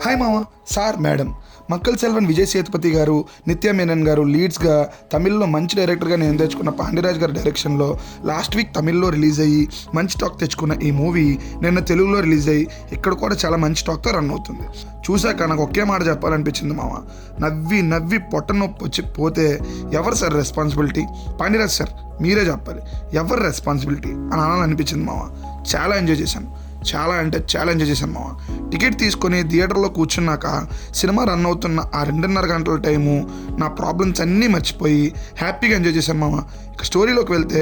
Hi మామ, sir, madam. Makkal Selvan Vijay Sethupathi గారు, నిత్య మేనన్ గారు లీడ్స్గా తమిళ్లో మంచి డైరెక్టర్గా నేను తెచ్చుకున్న పాండిరాజ్ గారి డైరెక్షన్లో లాస్ట్ వీక్ తమిళ్లో రిలీజ్ అయ్యి మంచి టాక్ తెచ్చుకున్న ఈ మూవీ నిన్న తెలుగులో రిలీజ్ అయ్యి ఇక్కడ కూడా చాలా మంచి టాక్తో రన్ అవుతుంది. చూశాక నాకు ఒకే మాట చెప్పాలనిపించింది మామ. నవ్వి నవ్వి పొట్ట నొప్పి వచ్చి పోతే ఎవరు సార్ రెస్పాన్సిబిలిటీ? పాండిరాజ్ సార్ మీరే చెప్పాలి, ఎవరు రెస్పాన్సిబిలిటీ అని అనాలనిపించింది మామ. చాలా ఎంజాయ్ చేశాను, చాలా అంటే చాలా ఎంజాయ్ చేశాను మామ. టికెట్ తీసుకొని థియేటర్లో కూర్చున్నాక సినిమా రన్ అవుతున్న ఆ 2.5 గంటల టైము నా ప్రాబ్లమ్స్ అన్నీ మర్చిపోయి హ్యాపీగా ఎంజాయ్ చేశాను మామ. ఇక స్టోరీలోకి వెళ్తే,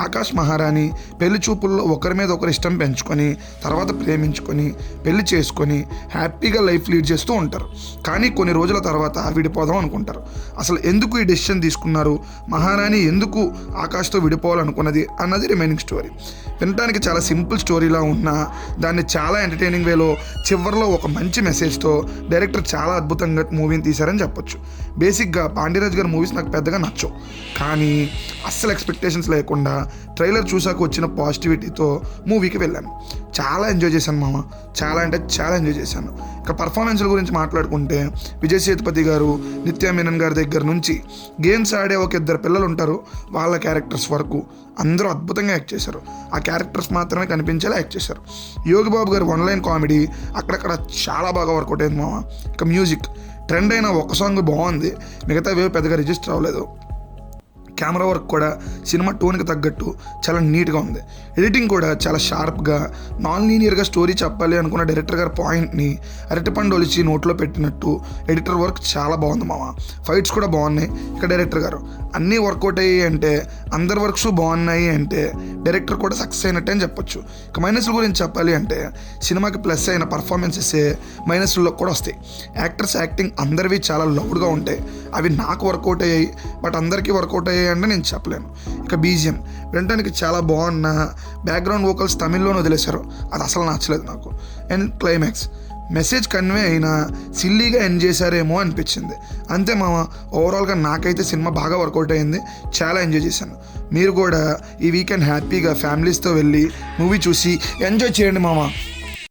ఆకాష్ మహారాణి పెళ్లి చూపుల్లో ఒకరి మీద ఒకరు ఇష్టం పెంచుకొని తర్వాత ప్రేమించుకొని పెళ్లి చేసుకొని హ్యాపీగా లైఫ్ లీడ్ చేస్తూ ఉంటారు. కానీ కొన్ని రోజుల తర్వాత విడిపోదాం అనుకుంటారు. అసలు ఎందుకు ఈ డెసిషన్ తీసుకున్నారు, మహారాణి ఎందుకు ఆకాష్తో విడిపోవాలనుకున్నది అన్నది రిమైనింగ్ స్టోరీ. వినడానికి చాలా సింపుల్ స్టోరీలా ఉన్నా దాన్ని చాలా ఎంటర్టైనింగ్ వేలో చివరిలో ఒక మంచి మెసేజ్తో డైరెక్టర్ చాలా అద్భుతంగా మూవీని తీశారని చెప్పొచ్చు. బేసిక్గా పాండిరాజ్ గారి మూవీస్ నాకు పెద్దగా నచ్చవు, కానీ అస్సలు ఎక్స్పెక్టేషన్స్ లేకుండా ట్రైలర్ చూసాక వచ్చిన పాజిటివిటీతో మూవీకి వెళ్ళాను. చాలా ఎంజాయ్ చేశాను మామ, చాలా అంటే చాలా ఎంజాయ్ చేశాను. ఇక పర్ఫార్మెన్స్ల గురించి మాట్లాడుకుంటే, విజయ్ సేతుపతి గారు, నిత్య మేనన్ గారి దగ్గర నుంచి గేమ్స్ ఆడే ఒక 2 పిల్లలు ఉంటారు, వాళ్ళ క్యారెక్టర్స్ వరకు అందరూ అద్భుతంగా యాక్ట్ చేశారు. ఆ క్యారెక్టర్స్ మాత్రమే కనిపించేలా యాక్ట్ చేశారు. యోగి బాబు గారి 1 లైన్ కామెడీ అక్కడక్కడ చాలా బాగా వర్కౌట్ అయింది మామ. ఇక మ్యూజిక్ ట్రెండ్ అయిన ఒక సాంగ్ బాగుంది, మిగతావేవి పెద్దగా రిజిస్టర్ అవ్వలేదు. కెమెరా వర్క్ కూడా సినిమా టోన్కి తగ్గట్టు చాలా నీట్గా ఉంది. ఎడిటింగ్ కూడా చాలా షార్ప్గా, నాన్ లీనియర్గా స్టోరీ చెప్పాలి అనుకున్న డైరెక్టర్ గారి పాయింట్ని అరటిపండు ఒలిచి నోట్లో పెట్టినట్టు ఎడిటర్ వర్క్ చాలా బాగుంది మామ. ఫైట్స్ కూడా బాగున్నాయి. ఇక డైరెక్టర్ గారు అన్నీ వర్కౌట్ అయ్యాయి అంటే, అందరి వర్క్స్ బాగున్నాయి అంటే డైరెక్టర్ కూడా సక్సెస్ అయినట్టే అని చెప్పొచ్చు. ఇక మైనస్ల గురించి చెప్పాలి అంటే, సినిమాకి ప్లస్ అయిన పర్ఫార్మెన్సెసే మైనస్లో కూడా వస్తాయి. యాక్టర్స్ యాక్టింగ్ అందరివి చాలా లౌడ్గా ఉంటాయి. అవి నాకు వర్కౌట్ అయ్యాయి, బట్ అందరికీ వర్కౌట్ అయ్యాయి అంటే నేను చెప్పలేను. ఇక బీజిఎం వినడానికి చాలా బాగున్న, బ్యాక్గ్రౌండ్ వోకల్స్ తమిళ్లోనే వదిలేశారు, అది అసలు నచ్చలేదు నాకు. అండ్ క్లైమాక్స్ మెసేజ్ కన్వే అయినా సిల్లీగా ఎండ్ చేశారేమో అనిపించింది. అంతే మామ, ఓవరాల్గా నాకైతే సినిమా బాగా వర్కౌట్ అయింది, చాలా ఎంజాయ్ చేశాను. మీరు కూడా ఈ వీకెండ్ హ్యాపీగా ఫ్యామిలీస్తో వెళ్ళి మూవీ చూసి ఎంజాయ్ చేయండి మామ.